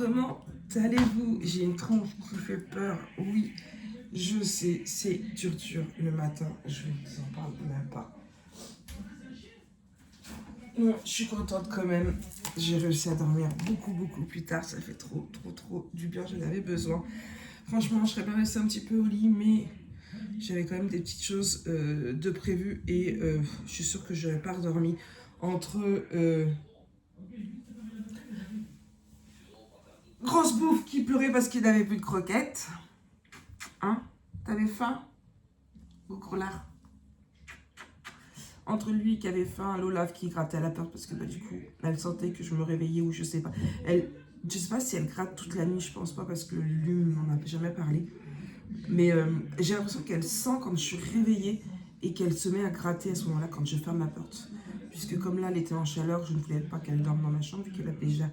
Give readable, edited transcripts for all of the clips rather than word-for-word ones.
comment allez-vous? J'ai une tronche qui fait peur, oui, je sais, c'est dur le matin, je vous en parle même pas. Bon, je suis contente quand même, j'ai réussi à dormir beaucoup plus tard, ça fait trop du bien, j'en avais besoin. Franchement, je serais pas restée un petit peu au lit, mais j'avais quand même des petites choses de prévues et je suis sûre que je n'aurais pas redormi entre grosse bouffe qui pleurait parce qu'il n'avait plus de croquettes. Hein? T'avais faim? Au gros lard. Entre lui qui avait faim, l'Olaf qui grattait à la porte parce que bah, du coup, elle sentait que je me réveillais ou je sais pas. Je sais pas si elle gratte toute la nuit, je pense pas parce que lui m'en a jamais parlé. Mais j'ai l'impression qu'elle sent quand je suis réveillée et qu'elle se met à gratter à ce moment-là quand je ferme ma porte. Puisque comme là, elle était en chaleur, je ne voulais pas qu'elle dorme dans ma chambre vu qu'elle a déjà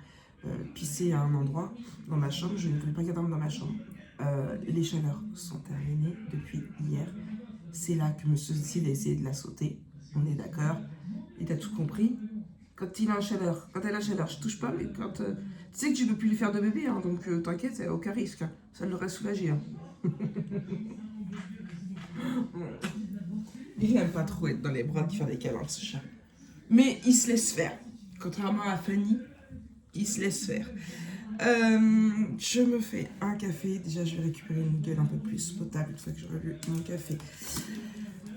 pissé à un endroit dans ma chambre. Je ne voulais pas qu'elle dorme dans ma chambre. Les chaleurs sont terminées depuis hier. C'est là que M. Cécile a essayé de la sauter. On est d'accord. Et t'as tout compris. Quand elle est en chaleur, je touche pas, mais quand... tu sais que tu peux plus lui faire de bébé, hein, donc t'inquiète, aucun risque. Hein. Ça l'aurait soulagé. Hein. Il n'aime pas trop être dans les bras de faire des câlins, ce chat. Mais il se laisse faire. Contrairement à Fanny, il se laisse faire. Je me fais un café. Déjà, je vais récupérer une gueule un peu plus potable, c'est ça que j'aurais vu mon café.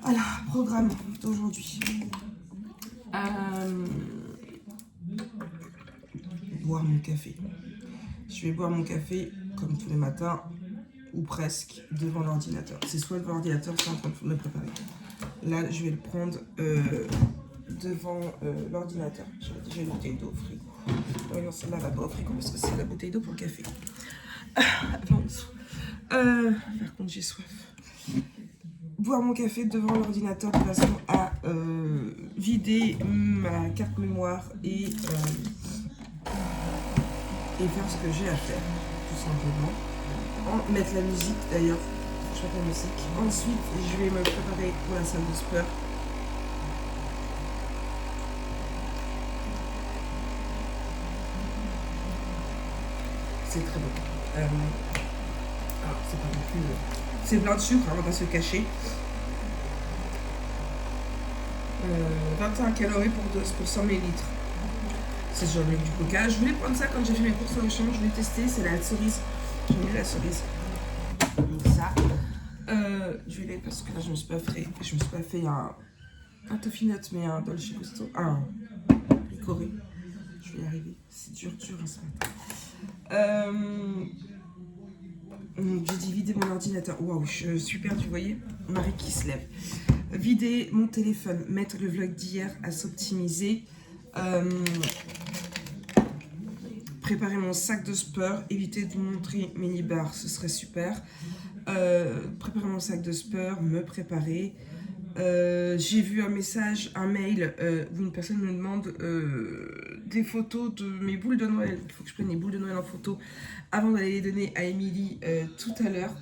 Voilà, programme d'aujourd'hui. Boire mon café. Je vais boire mon café, comme tous les matins, ou presque, devant l'ordinateur. C'est soit devant l'ordinateur, soit en train de me préparer. Là, je vais le prendre devant l'ordinateur. J'avais déjà une bouteille d'eau au frigo. Oui, non, celle-là va pas au frigo parce que c'est la bouteille d'eau pour le café. Par contre, j'ai soif. Boire mon café devant l'ordinateur de façon à vider ma carte mémoire et faire ce que j'ai à faire, tout simplement. Mettre la musique d'ailleurs, je mets la musique. Ensuite, je vais me préparer pour la salle de sport. C'est très bon. Alors, c'est pas non plus... c'est plein de sucre, hein, on va pas se cacher. 21 calories pour 100 ml. C'est genre du coca. Je voulais prendre ça quand j'ai fait mes courses au champ. Je voulais tester, c'est la cerise. J'ai mis la cerise. Donc ça. Je vais parce que là je me suis pas fait un toffee nut, mais un dolce gusto. Un picoré. Je vais y arriver. C'est dur hein, ce matin. J'ai dit vider mon ordinateur. Waouh, je suis perdue, vous voyez. Marie qui se lève. Vider mon téléphone, mettre le vlog d'hier à s'optimiser, préparer mon sac de sport, éviter de vous montrer mes bars, ce serait super. Préparer mon sac de sport, me préparer. J'ai vu un mail où une personne me demande des photos de mes boules de Noël. Il faut que je prenne les boules de Noël en photo avant d'aller les donner à Émilie tout à l'heure.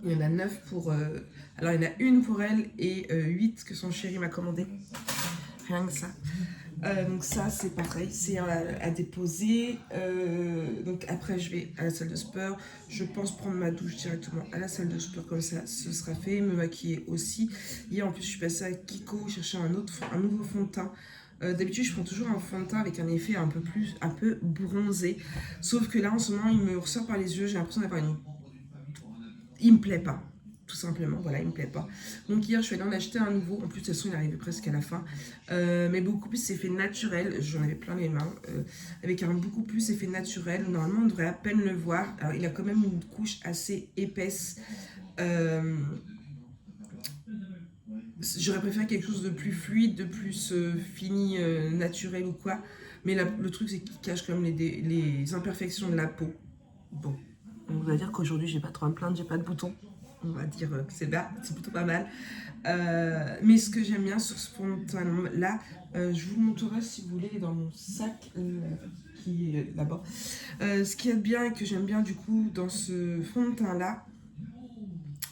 Il y en a 9 pour... alors, il y en a une pour elle et 8 que son chéri m'a commandé. Rien que ça. Donc ça, c'est pareil. C'est à déposer. Donc après, je vais à la salle de sport. Je pense prendre ma douche directement à la salle de sport. Comme ça, ce sera fait. Me maquiller aussi. Hier, en plus, je suis passée à Kiko chercher un nouveau fond de teint. D'habitude, je prends toujours un fond de teint avec un effet un peu bronzé. Sauf que là, en ce moment, il me ressort par les yeux. J'ai l'impression d'avoir il me plaît pas, tout simplement, voilà, il me plaît pas. Donc hier, je suis allée en acheter un nouveau, en plus de toute façon, il arrivait presque à la fin, mais beaucoup plus effet naturel, j'en avais plein les mains, avec un beaucoup plus effet naturel, normalement on devrait à peine le voir, alors il a quand même une couche assez épaisse, j'aurais préféré quelque chose de plus fluide, de plus fini, naturel ou quoi, mais le truc c'est qu'il cache quand même les imperfections de la peau, bon. On va dire qu'aujourd'hui, j'ai pas trop à me plaindre, j'ai pas de boutons. On va dire que c'est plutôt pas mal. Mais ce que j'aime bien sur ce fond de teint-là, je vous le montrerai si vous voulez dans mon sac qui est là-bas. Ce qui est bien et que j'aime bien du coup dans ce fond de teint-là,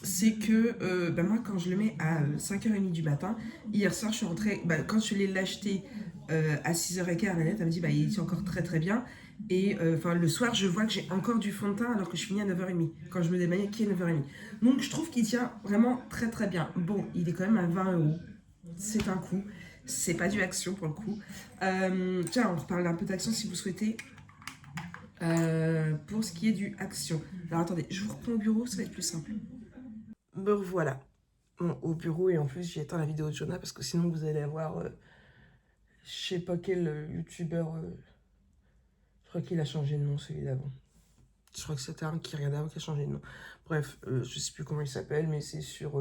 c'est que moi, quand je le mets à 5h30 du matin, hier soir, je suis rentrée, quand je l'ai l'acheté à 6h15, la nette, elle me dit, il est encore très très bien. Et enfin, le soir, je vois que j'ai encore du fond de teint alors que je finis à 9h30. Quand je me démaquille à 9h30. Donc, je trouve qu'il tient vraiment très très bien. Bon, il est quand même à 20 €. C'est un coût. C'est pas du Action pour le coup. Tiens, on reparle un peu d'Action si vous souhaitez. Pour ce qui est du Action. Alors, attendez, je vous reprends au bureau, ça va être plus simple. Me revoilà. Bon, au bureau, et en plus, j'ai éteint la vidéo de Jonah parce que sinon, vous allez avoir... je sais pas quel youtubeur... je crois qu'il a changé de nom, celui d'avant. Je crois que c'était un qui rien d'avant qui a changé de nom. Bref, je sais plus comment il s'appelle, mais c'est sur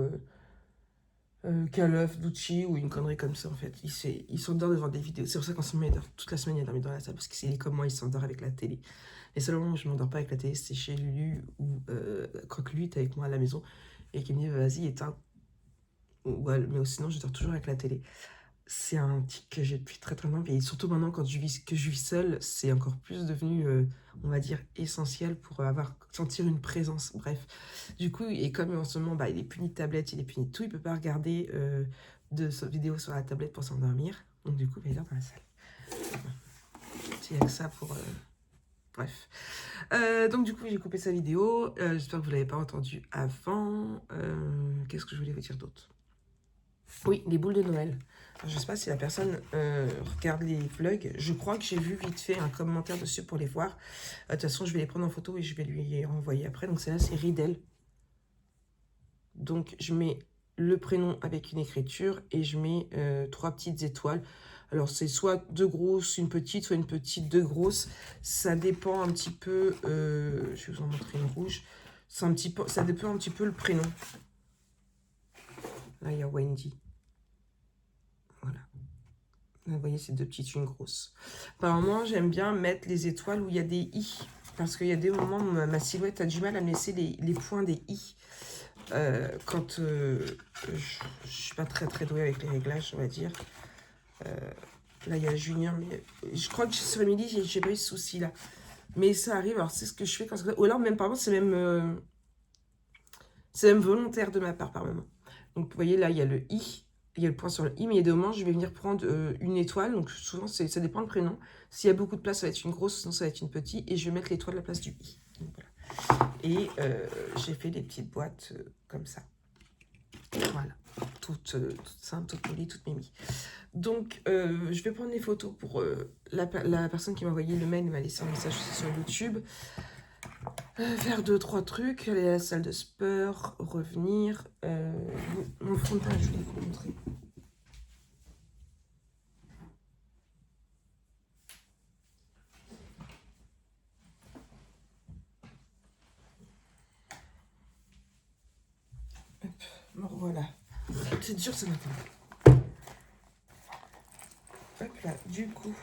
Call of Duty ou une connerie comme ça en fait. Il s'endort devant des vidéos. C'est pour ça qu'en ce moment, toute la semaine, il a dormi dans la salle parce qu'il est comme moi, il s'endort avec la télé. Les seuls moments où je m'endors pas avec la télé, c'est chez Lulu ou quand lui est avec moi à la maison et qu'il me dit vas-y, éteins. Mais sinon, je dors toujours avec la télé. C'est un tic que j'ai depuis très très longtemps, et surtout maintenant que je vis seule, c'est encore plus devenu, on va dire, essentiel pour sentir une présence, bref. Du coup, et comme en ce moment, bah, il est puni de tablette, il est puni de tout, il peut pas regarder de vidéos sur la tablette pour s'endormir, donc du coup, il est dans la salle. Il y a que ça pour... Bref. Donc du coup, j'ai coupé sa vidéo, j'espère que vous l'avez pas entendu avant. Qu'est-ce que je voulais vous dire d'autre? Oui, les boules de Noël. Alors, je ne sais pas si la personne regarde les vlogs. Je crois que j'ai vu vite fait un commentaire dessus pour les voir. De toute façon, je vais les prendre en photo et je vais lui renvoyer après. Donc, celle-là, c'est Ridel. Donc, je mets le prénom avec une écriture et je mets 3 petites étoiles. Alors, c'est soit 2 grosses, une petite, soit une petite, 2 grosses. Ça dépend un petit peu... je vais vous en montrer une rouge. Ça dépend un petit peu le prénom. Là, il y a Wendy. Voilà. Vous voyez, c'est 2 petites, une grosse. Apparemment, j'aime bien mettre les étoiles où il y a des i. Parce qu'il y a des moments où ma silhouette a du mal à me laisser les points des i. Quand je ne suis pas très très douée avec les réglages, on va dire. Là, il y a Junior, mais je crois que sur Emily, j'ai pas eu ce souci-là. Mais ça arrive, alors c'est ce que je fais quand c'est... Ou alors, même par contre, c'est même volontaire de ma part, par moment. Donc, vous voyez, là, il y a le i. Il y a le point sur le i, mais il y a des moments, je vais venir prendre une étoile. Donc, souvent, ça dépend du prénom. S'il y a beaucoup de place, ça va être une grosse, sinon, ça va être une petite. Et je vais mettre l'étoile à la place du i. Donc, voilà. Et j'ai fait des petites boîtes comme ça. Voilà. Toutes simples, toutes polies, toutes mimi. Donc, je vais prendre les photos pour la personne qui m'a envoyé le mail. Elle m'a laissé un message sur YouTube. Faire 2-3 trucs, aller à la salle de sport, revenir. Mon fond de teint, je vais vous montrer. Hop, bon, voilà. C'est dur ce matin. Hop là, du coup.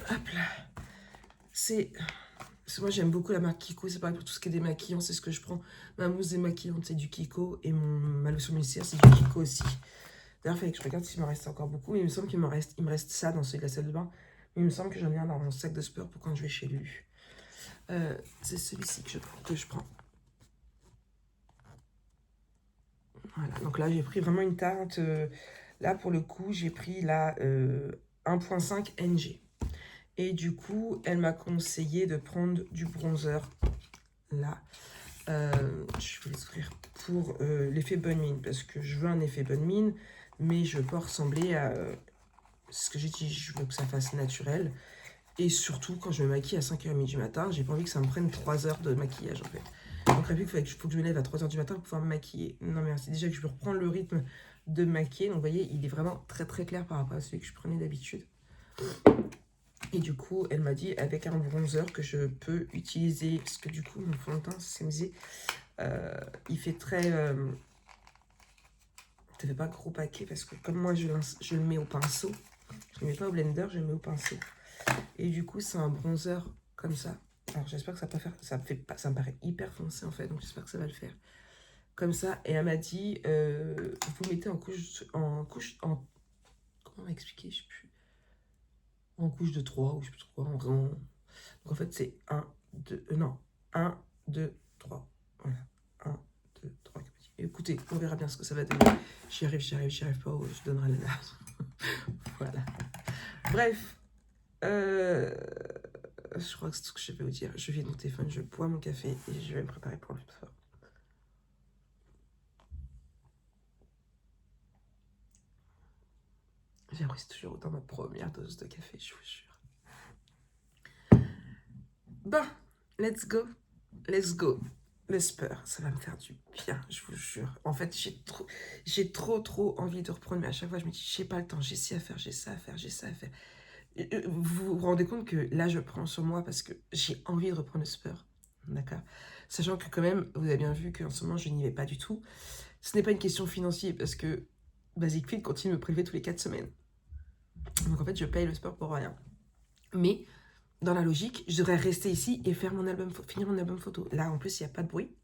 Hop là. Moi, j'aime beaucoup la marque Kiko. C'est pareil pour tout ce qui est démaquillant, c'est ce que je prends. Ma mousse démaquillante, c'est du Kiko. Et ma lotion mucilière, c'est du Kiko aussi. D'ailleurs, il fallait que je regarde s'il m'en reste encore beaucoup. Mais il me semble qu'il me reste ça dans celui de la salle de bain. Mais il me semble que j'en ai un dans mon sac de sport pour quand je vais chez Lulu. C'est celui-ci que je prends. Voilà, donc là, j'ai pris vraiment une teinte. Là, pour le coup, j'ai pris la 1.5 NG. Et du coup, elle m'a conseillé de prendre du bronzer. Là, je vais l'ouvrir pour l'effet bonne mine. Parce que je veux un effet bonne mine, mais je veux pas ressembler à... ce que j'ai dit, je veux que ça fasse naturel. Et surtout, quand je me maquille à 5h30 du matin, j'ai pas envie que ça me prenne 3 heures de maquillage, en fait. Donc, il faut que je me lève à 3h du matin pour pouvoir me maquiller. Non, merci. Déjà que je peux reprendre le rythme de maquiller. Donc, vous voyez, il est vraiment très, très clair par rapport à celui que je prenais d'habitude. Et du coup, elle m'a dit avec un bronzer que je peux utiliser, parce que du coup, mon fond de teint, c'est me disait, il fait très... ça fait pas gros paquet, parce que comme moi, je le mets au pinceau. Je ne le mets pas au blender, je le mets au pinceau. Et du coup, c'est un bronzer comme ça. Alors, j'espère que ça va pas faire... Ça me paraît hyper foncé, en fait, donc j'espère que ça va le faire. Comme ça. Et elle m'a dit, vous mettez en couche... Comment on va expliquer? Je sais plus. En couche de 3 ou je sais plus trop quoi. Donc en fait, c'est 1, 2... non, 1, 2, 3. Voilà. 1, 2, 3. Écoutez, on verra bien ce que ça va donner. J'y arrive pas, je donnerai la date. Voilà. Bref. Je crois que c'est tout ce que je vais vous dire. Je viens de mon téléphone, je bois mon café et je vais me préparer pour le sport. J'apprécie toujours autant ma première dose de café, je vous jure. Bon, let's go. Let's go. Le sport, ça va me faire du bien, je vous jure. En fait, j'ai trop envie de reprendre, mais à chaque fois, je me dis, j'ai pas le temps, j'ai ci à faire, j'ai ça à faire, j'ai ça à faire. Vous vous rendez compte que là, je prends sur moi parce que j'ai envie de reprendre le sport, d'accord? Sachant que quand même, vous avez bien vu qu'en ce moment, je n'y vais pas du tout. Ce n'est pas une question financière parce que Basic Fit continue de me prélever tous les 4 semaines. Donc en fait, je paye le sport pour rien. Mais dans la logique, je devrais rester ici et faire finir mon album photo. Là, en plus, il n'y a pas de bruit,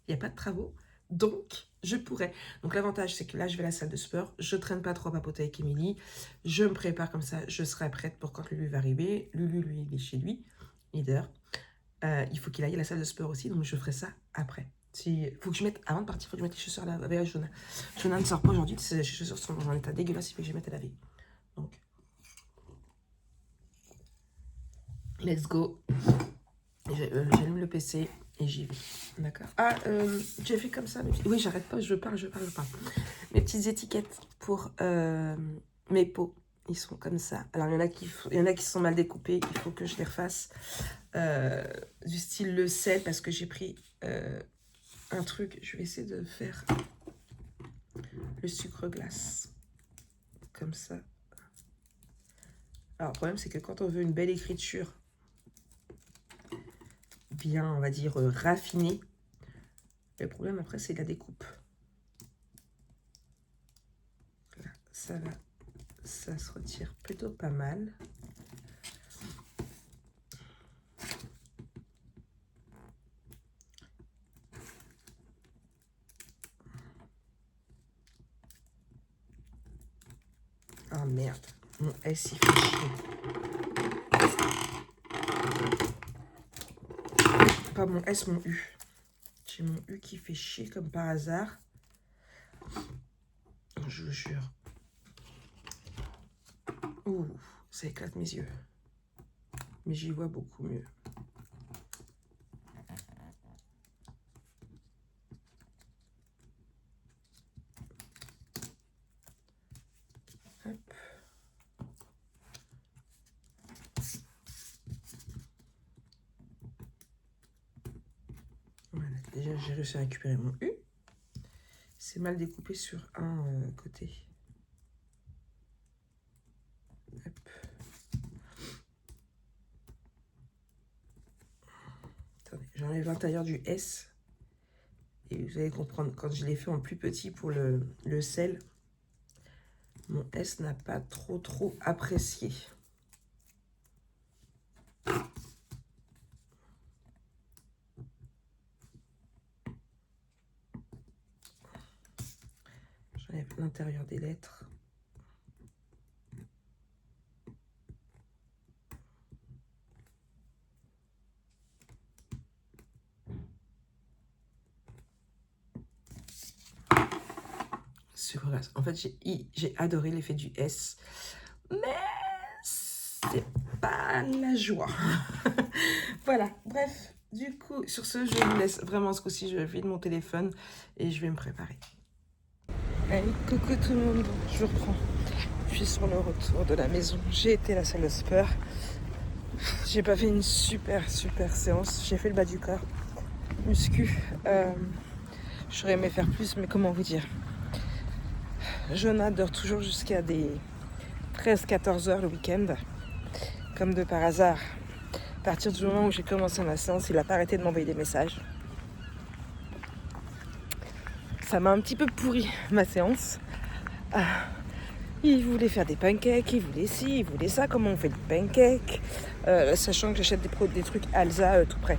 il n'y a pas de travaux, donc je pourrais. Donc l'avantage, c'est que là, je vais à la salle de sport, je traîne pas trop à papoter avec Émilie, je me prépare comme ça, je serai prête pour quand Lulu va arriver. Lulu, lui, il est chez lui, leader. Il faut qu'il aille à la salle de sport aussi, donc je ferai ça après. Faut que je mette, avant de partir, il faut que je mette les chaussures à laver à Jonah. Jonah ne sort pas aujourd'hui, ses chaussures sont dans un état dégueulasse, il faut que je les mette à laver. Donc, let's go. J'allume le PC et j'y vais. D'accord. Ah, j'ai fait comme ça. Oui, j'arrête pas, je parle. Mes petites étiquettes pour mes pots, ils sont comme ça. Alors, il y en a qui sont mal découpés, il faut que je les refasse. Du style le sel, parce que j'ai pris un truc. Je vais essayer de faire le sucre glace. Comme ça. Alors, le problème, c'est que quand on veut une belle écriture, bien, on va dire, raffinée, le problème, après, c'est la découpe. Là, ça se retire plutôt pas mal. Ah merde, mon S il fait chier. Pas mon S, mon U. J'ai mon U qui fait chier comme par hasard. Je vous jure. Ouh, ça éclate mes yeux. Mais j'y vois beaucoup mieux. Hop. Voilà, déjà j'ai réussi à récupérer mon U. C'est mal découpé sur un côté. Hop. Attendez, j'enlève l'intérieur du S. Et vous allez comprendre, quand je l'ai fait en plus petit pour le sel, mon S n'a pas trop apprécié. J'enlève l'intérieur des lettres. En fait, j'ai adoré l'effet du S, mais c'est pas la joie. Voilà, bref, du coup, sur ce, je vous laisse vraiment ce coup-ci, je vide mon téléphone et je vais me préparer. Allez, coucou tout le monde, je reprends. Je suis sur le retour de la maison. J'ai été à la salle de sport. J'ai pas fait une super séance. J'ai fait le bas du corps, muscu. J'aurais aimé faire plus, mais comment vous dire? Jonah dort toujours jusqu'à des 13-14 heures le week-end. Comme de par hasard, à partir du moment où j'ai commencé ma séance, il n'a pas arrêté de m'envoyer des messages. Ça m'a un petit peu pourri ma séance. Il voulait faire des pancakes, il voulait ci, il voulait ça. Comment on fait des pancakes, sachant que j'achète des trucs Alsa tout près.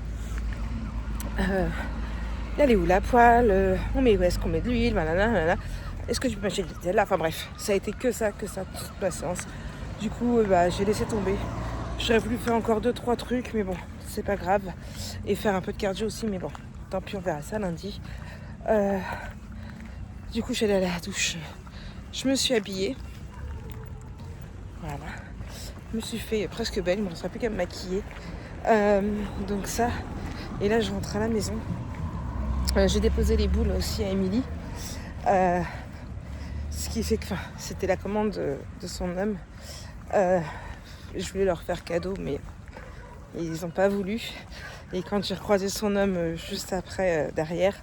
Elle est où la poêle, on met où est-ce qu'on met de l'huile, nanana. Est-ce que tu peux m'acheter du Nutella? Enfin bref, ça a été que ça, toute la séance. Du coup, j'ai laissé tomber. J'aurais voulu faire encore 2-3 trucs, mais bon, c'est pas grave. Et faire un peu de cardio aussi, mais bon, tant pis, on verra ça lundi. Du coup, je suis allée à la douche. Je me suis habillée. Voilà. Je me suis fait presque belle, il ne me restera plus qu'à me maquiller. Donc ça. Et là, je rentre à la maison. J'ai déposé les boules aussi à Émilie. Ce qui fait que c'était la commande de son homme. Je voulais leur faire cadeau, mais ils n'ont pas voulu. Et quand j'ai recroisé son homme juste après, derrière,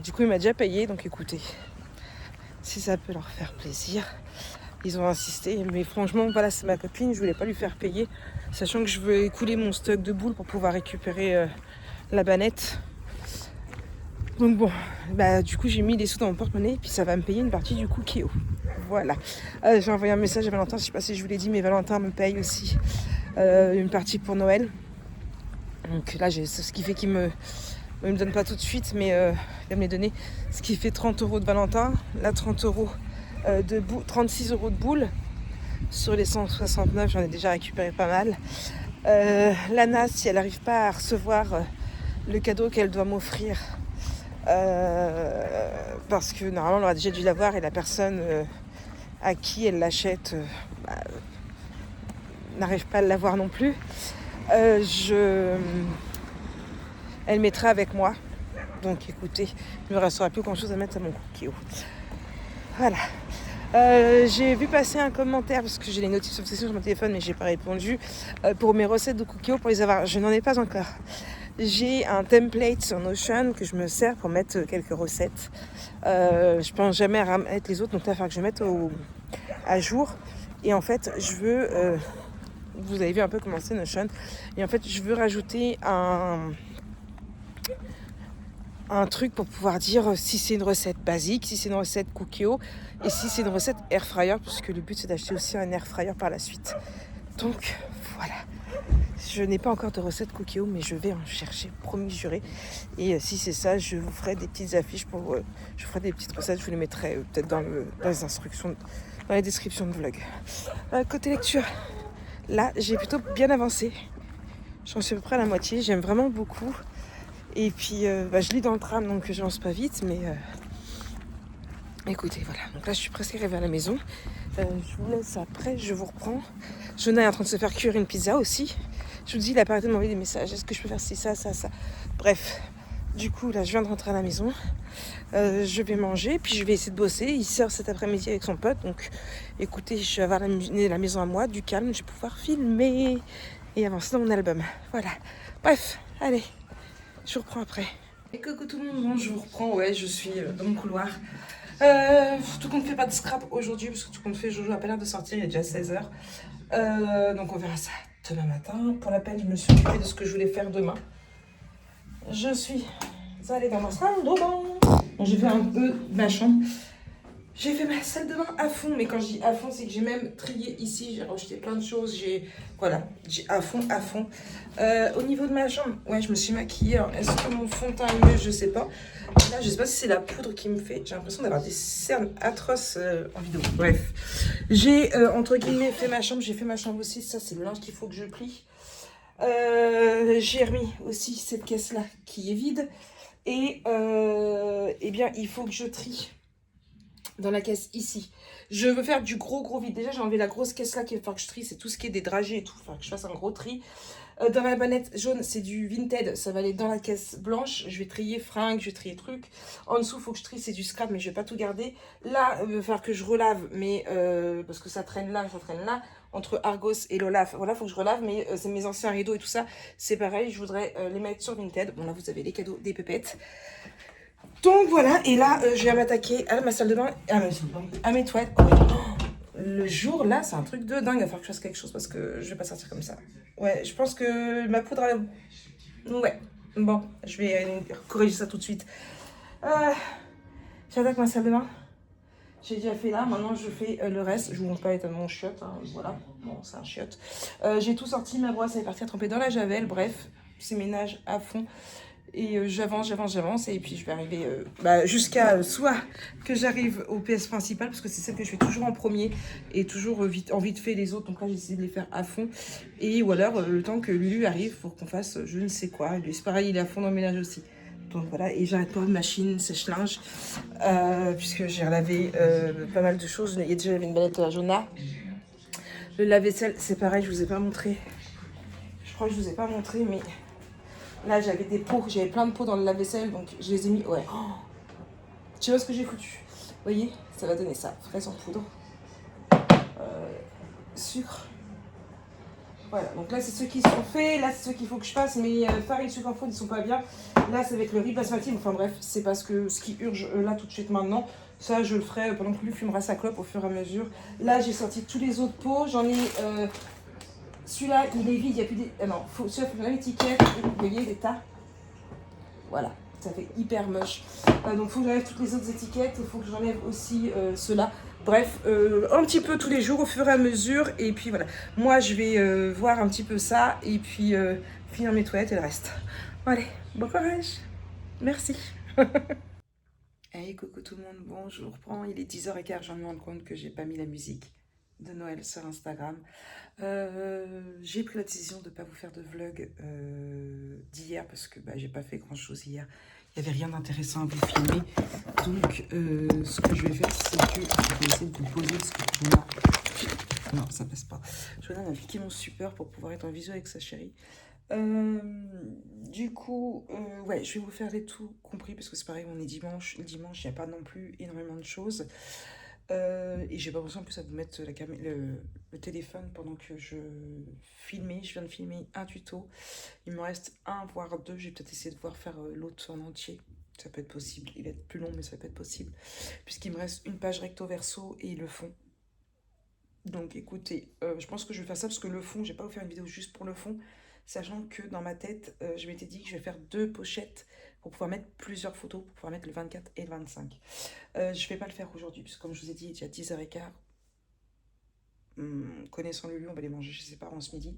du coup, il m'a déjà payé. Donc écoutez, si ça peut leur faire plaisir, ils ont insisté. Mais franchement, voilà, c'est ma copine, je voulais pas lui faire payer, sachant que je veux écouler mon stock de boules pour pouvoir récupérer la bannette. Donc bon, du coup j'ai mis les sous dans mon porte-monnaie, puis ça va me payer une partie du Cookéo. Voilà. J'ai envoyé un message à Valentin, je sais pas si je vous l'ai dit, mais Valentin me paye aussi une partie pour Noël. Donc là, c'est ce qui fait qu'il me donne pas tout de suite, mais il va me les donner. Ce qui fait 30 € de Valentin, là 30 € 36 € de boules. Sur les 169, j'en ai déjà récupéré pas mal. Lana, si elle n'arrive pas à recevoir le cadeau qu'elle doit m'offrir, parce que normalement elle aurait déjà dû l'avoir et la personne à qui elle l'achète n'arrive pas à l'avoir non plus, elle mettra avec moi. Donc écoutez, il ne me restera plus grand chose à mettre à mon Cookéo. Voilà. J'ai vu passer un commentaire parce que j'ai les notifications sur mon téléphone mais j'ai pas répondu pour mes recettes de Cookéo pour les avoir. Je n'en ai pas encore. J'ai un template sur Notion que je me sers pour mettre quelques recettes. Je pense jamais à mettre les autres, donc là il va falloir que je mette à jour. Et en fait, je veux, vous avez vu un peu comment c'est Notion, et en fait je veux rajouter un truc pour pouvoir dire si c'est une recette basique, si c'est une recette Cookéo et si c'est une recette air fryer, puisque le but c'est d'acheter aussi un air fryer par la suite. Donc voilà, je n'ai pas encore de recette Cookéo, mais je vais en chercher, promis juré. Et si c'est ça, je vous ferai des petites affiches je ferai des petites recettes, je vous les mettrai peut-être dans les instructions, dans les descriptions de vlog. Côté lecture, là j'ai plutôt bien avancé. J'en suis à peu près à la moitié, j'aime vraiment beaucoup. Et puis je lis dans le tram, donc je lance pas vite, mais écoutez, voilà. Donc là je suis presque arrivée à la maison. Je vous laisse après, je vous reprends. Jonah est en train de se faire cuire une pizza aussi. Je vous dis, il a pas arrêté de m'envoyer des messages. Est-ce que je peux faire ci, ça. Bref, du coup là je viens de rentrer à la maison. Je vais manger, puis je vais essayer de bosser. Il sort cet après-midi avec son pote, donc écoutez, je vais avoir la maison à moi, du calme, je vais pouvoir filmer et avancer dans mon album. Voilà. Bref, allez. Je vous reprends après. Et coucou tout le monde, je vous reprends, ouais, je suis dans mon couloir. Tout compte fait pas de scrap aujourd'hui, parce que tout compte fait, Jojo a pas l'air de sortir, il est déjà 16h. Donc on verra ça demain matin. Pour la peine, je me suis occupée de ce que je voulais faire demain. Je suis allée dans ma salle de bain. Bon, j'ai fait un peu de ma chambre. J'ai fait ma salle de bain à fond, mais quand je dis à fond, c'est que j'ai même trié ici, j'ai rejeté plein de choses, j'ai à fond. Au niveau de ma chambre, ouais, je me suis maquillée. Alors, est-ce que mon fond de teint est mieux? Je sais pas. Là, je sais pas si c'est la poudre qui me fait. J'ai l'impression d'avoir des cernes atroces en vidéo. Bref, j'ai entre guillemets fait ma chambre. J'ai fait ma chambre aussi. Ça, c'est le linge qu'il faut que je plie. J'ai remis aussi cette caisse-là qui est vide. Et eh bien, il faut que je trie dans la caisse ici. Je veux faire du gros vide. Déjà, j'ai enlevé la grosse caisse là qu'il va falloir que je trie. C'est tout ce qui est des dragées et tout. Il va falloir que je fasse un gros tri. Dans la bonnette jaune, c'est du Vinted. Ça va aller dans la caisse blanche. Je vais trier fringues, je vais trier trucs. En dessous, il faut que je trie. C'est du scrap, mais je vais pas tout garder. Là, il va falloir que je relave. Mais parce que ça traîne là, entre Argos et Lola. Voilà, il faut que je relave. Mais c'est mes anciens rideaux et tout ça. C'est pareil. Je voudrais les mettre sur Vinted. Bon, là, vous avez les cadeaux des pépettes. Donc voilà, et là, je viens m'attaquer à ma salle de bain, à mes toilettes. Le jour, là, c'est un truc de dingue. Il va falloir que je fasse quelque chose parce que je vais pas sortir comme ça. Ouais, je pense que ma poudre, ouais. Bon, je vais corriger ça tout de suite. J'attaque ma salle de bain. J'ai déjà fait là, maintenant je fais le reste. Je vous montre pas l'état de mon chiotte, hein. Voilà, bon, c'est un chiotte. J'ai tout sorti, ma brosse elle est partie à tremper dans la javel. Bref, c'est ménage à fond. Et j'avance, et puis je vais arriver jusqu'à soit que j'arrive aux pièces principales, parce que c'est celle que je fais toujours en premier, et toujours vite fait les autres, donc là j'essaie de les faire à fond, et ou alors le temps que Lulu arrive pour qu'on fasse je ne sais quoi. Lui c'est pareil, il est à fond dans le ménage aussi. Donc voilà, et j'arrête pas de machine sèche-linge, puisque j'ai relavé pas mal de choses. Il y a déjà une balette à Jonah. Le lave-vaisselle, c'est pareil, je vous ai pas montré. Je crois que je vous ai pas montré, mais là j'avais des pots, j'avais plein de pots dans le lave-vaisselle, donc je les ai mis. Ouais. Oh, tu vois ce que j'ai foutu? Vous voyez, ça va donner ça. Fraises en poudre, sucre. Voilà, donc là c'est ceux qui sont faits, là c'est ceux qu'il faut que je fasse, mais farine, sucre en poudre, ils sont pas bien. Là c'est avec le riz basmati, enfin bref, c'est parce que ce qui urge là tout de suite maintenant. Ça je le ferai pendant que lui fumera sa clope au fur et à mesure. Là j'ai sorti tous les autres pots, j'en ai... celui-là il est vide, il n'y a plus des... non, celui-là il faut faire l'étiquette, vous voyez des tas. Voilà, ça fait hyper moche. Donc il faut que j'enlève toutes les autres étiquettes, il faut que j'enlève aussi ceux-là. Bref, un petit peu tous les jours au fur et à mesure. Et puis voilà, moi je vais voir un petit peu ça et puis finir mes toilettes et le reste. Bon, allez, bon courage. Merci. Hey, coucou tout le monde, bon, je vous reprends. Il est 10h15, je viens de me rendre compte que j'ai pas mis la musique de Noël sur Instagram. J'ai pris la décision de ne pas vous faire de vlog d'hier parce que j'ai pas fait grand chose hier. Il n'y avait rien d'intéressant à vous filmer. Donc, ce que je vais faire, c'est que je vais essayer de vous poser ce que Jonah... Non, ça passe pas. Jonah m'a piqué mon super pour pouvoir être en visio avec sa chérie. Du coup, ouais, je vais vous faire les tout compris parce que c'est pareil, on est dimanche. Le dimanche, il n'y a pas non plus énormément de choses. Et j'ai pas besoin en plus à vous mettre le téléphone pendant que je filmais. Je viens de filmer un tuto. Il me reste un voire deux. J'ai peut-être essayé de voir faire l'autre en entier. Ça peut être possible. Il va être plus long, mais ça peut être possible. Puisqu'il me reste une page recto verso et le fond. Donc écoutez, je pense que je vais faire ça parce que le fond, je vais pas vous faire une vidéo juste pour le fond. Sachant que dans ma tête, je m'étais dit que je vais faire 2 pochettes pour pouvoir mettre plusieurs photos, pour pouvoir mettre le 24 et le 25. Je ne vais pas le faire aujourd'hui, puisque comme je vous ai dit, il est déjà 10h15. Connaissant Lulu, on va les manger chez ses parents ce midi.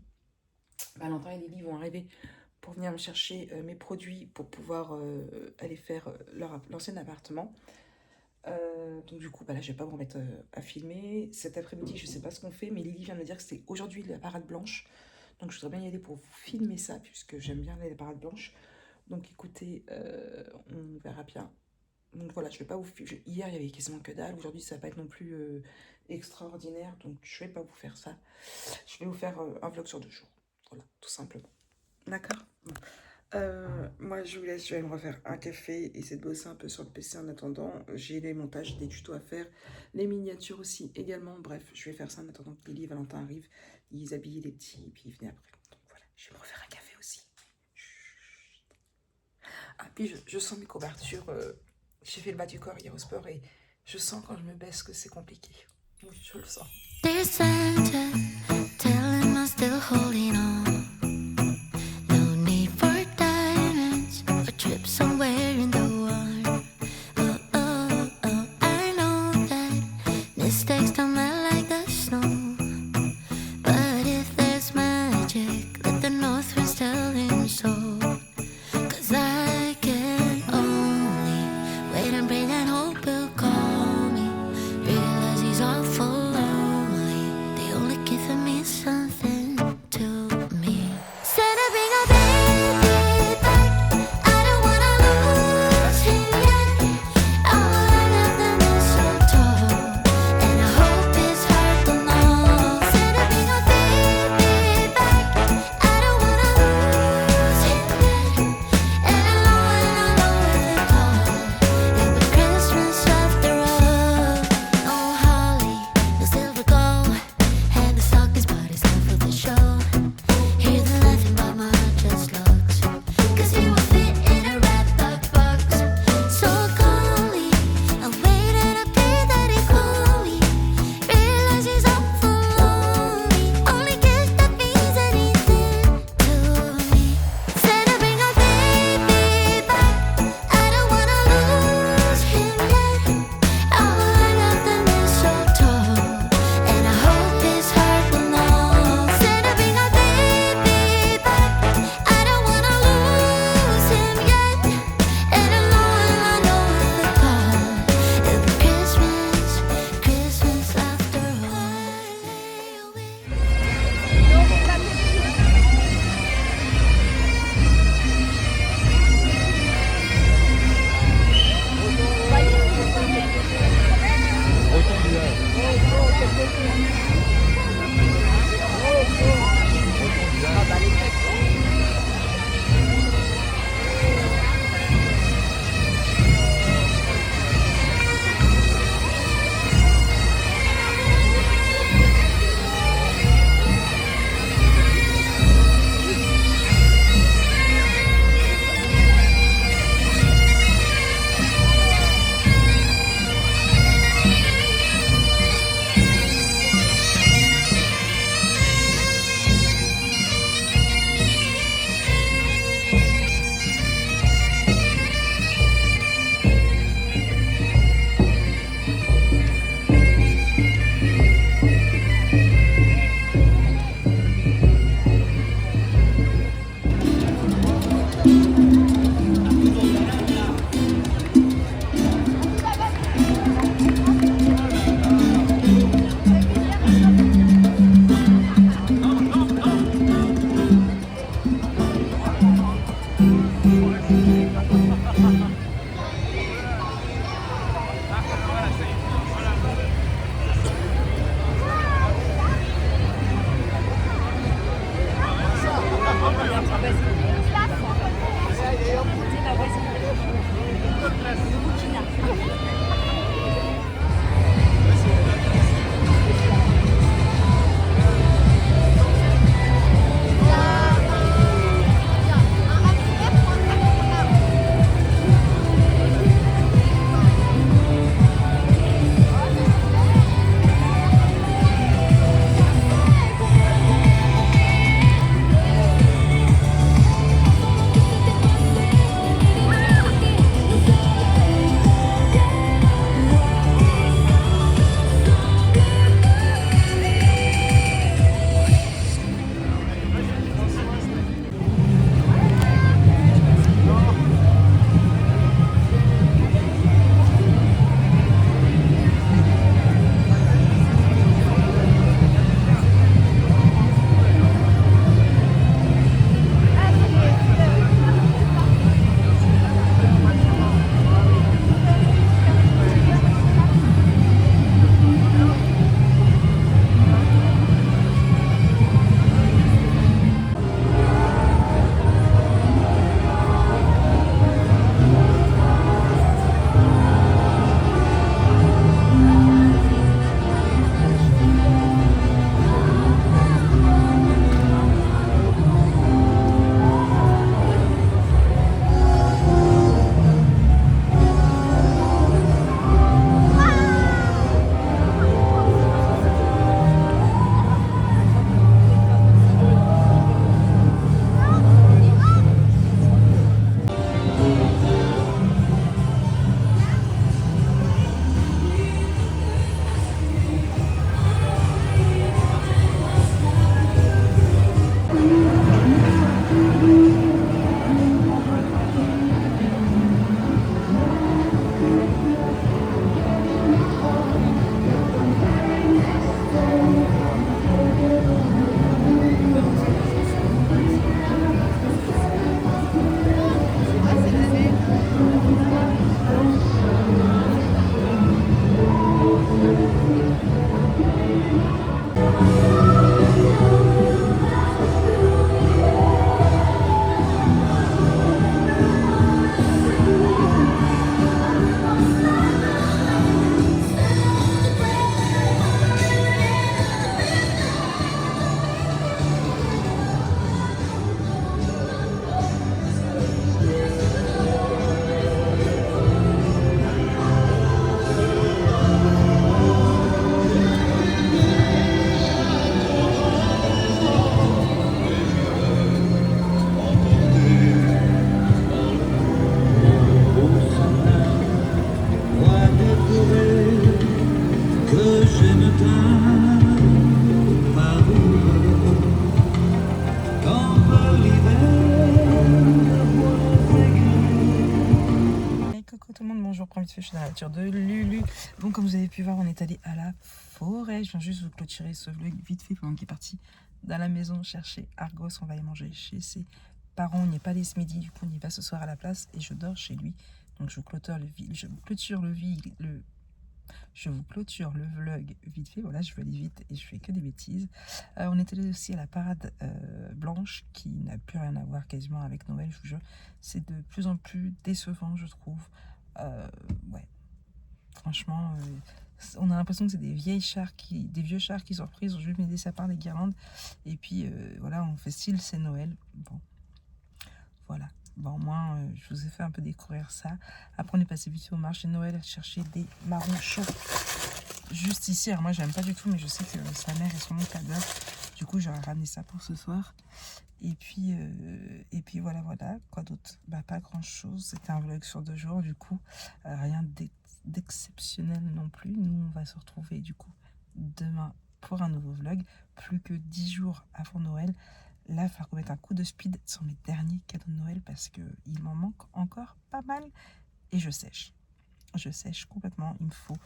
Valentin et Lily vont arriver pour venir me chercher mes produits pour pouvoir aller faire l'ancien appartement. Donc du coup, là, je vais pas vous remettre à filmer. Cet après-midi, je sais pas ce qu'on fait, mais Lily vient de me dire que c'était aujourd'hui la parade blanche. Donc je voudrais bien y aller pour vous filmer ça, puisque j'aime bien les parades blanches. Donc écoutez, on verra bien. Donc voilà, je vais pas vous filmer. Hier, il y avait quasiment que dalle. Aujourd'hui, ça va pas être non plus extraordinaire. Donc je vais pas vous faire ça. Je vais vous faire un vlog sur 2 jours. Voilà, tout simplement. D'accord. Bon. Moi, je vous laisse. Je vais me refaire un café et essayer de bosser un peu sur le PC en attendant. J'ai les montages, des tutos à faire. Les miniatures aussi également. Bref, je vais faire ça en attendant que Lily et Valentin arrivent. Ils habillent les petits et puis ils venaient après. Donc voilà, je vais me refaire un café aussi. Ah, puis je sens mes courbatures. J'ai fait le bas du corps hier au sport et je sens quand je me baisse que c'est compliqué. Oui, je le sens. Hey coucou tout le monde, bonjour, premier vite fait, je suis dans la voiture de Lulu. Bon, comme vous avez pu voir, on est allé à la forêt. Je viens juste vous clôturer ce vlog vite fait pendant qu'il est parti dans la maison chercher Argos. On va aller manger chez ses parents. On n'y est pas allé ce midi, du coup on y va ce soir à la place et je dors chez lui. Donc je vous clôture le vlog vite fait. Voilà, je vais aller vite et je fais que des bêtises. On est allé aussi à la parade blanche qui n'a plus rien à voir quasiment avec Noël, je vous jure. C'est de plus en plus décevant, je trouve. Ouais, franchement, on a l'impression que c'est des vieux chars qui sont repris. Ils ont juste mis des sapins, des guirlandes. Et puis voilà, on fait style, c'est Noël. Bon, voilà. Bon, au moins, je vous ai fait un peu découvrir ça. Après, on est passé vite au marché de Noël à chercher des marrons chauds. Juste ici, alors moi, j'aime pas du tout, mais je sais que sa mère et son oncle adorent. Du coup, j'aurais ramené ça pour ce soir. Et puis voilà. Quoi d'autre? Bah, pas grand-chose. C'était un vlog sur 2 jours, du coup. Rien d'exceptionnel non plus. Nous, on va se retrouver, du coup, demain pour un nouveau vlog. Plus que 10 jours avant Noël. Là, il va falloir qu'on mette un coup de speed sur mes derniers cadeaux de Noël parce qu'il m'en manque encore pas mal. Et je sèche. Je sèche complètement. Il me faut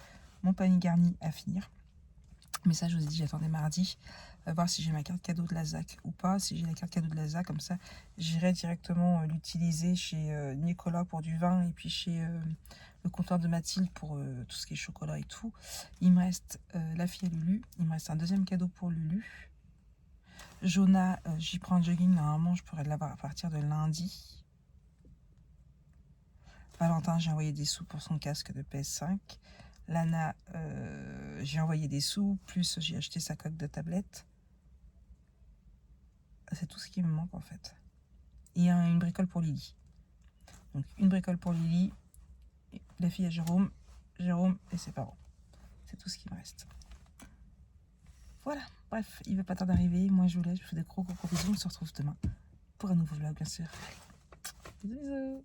mon panier garni à finir. Mais ça, je vous ai dit, j'attendais mardi. Voir si j'ai ma carte cadeau de la ZAC ou pas. Si j'ai la carte cadeau de la ZAC, comme ça, j'irai directement l'utiliser chez Nicolas pour du vin et puis chez le comptoir de Mathilde pour tout ce qui est chocolat et tout. Il me reste la fille à Lulu. Il me reste un deuxième cadeau pour Lulu. Jonah, j'y prends un jogging. Normalement, je pourrais l'avoir à partir de lundi. Valentin, j'ai envoyé des sous pour son casque de PS5. Lana, j'ai envoyé des sous, plus j'ai acheté sa coque de tablette. C'est tout ce qui me manque en fait. Et une bricole pour Lily. Donc une bricole pour Lily, la fille à Jérôme et ses parents. C'est tout ce qui me reste. Voilà, bref, il ne va pas tarder d'arriver. Moi je vous laisse, je vous fais des gros bisous. On se retrouve demain pour un nouveau vlog bien sûr. Allez, bisous.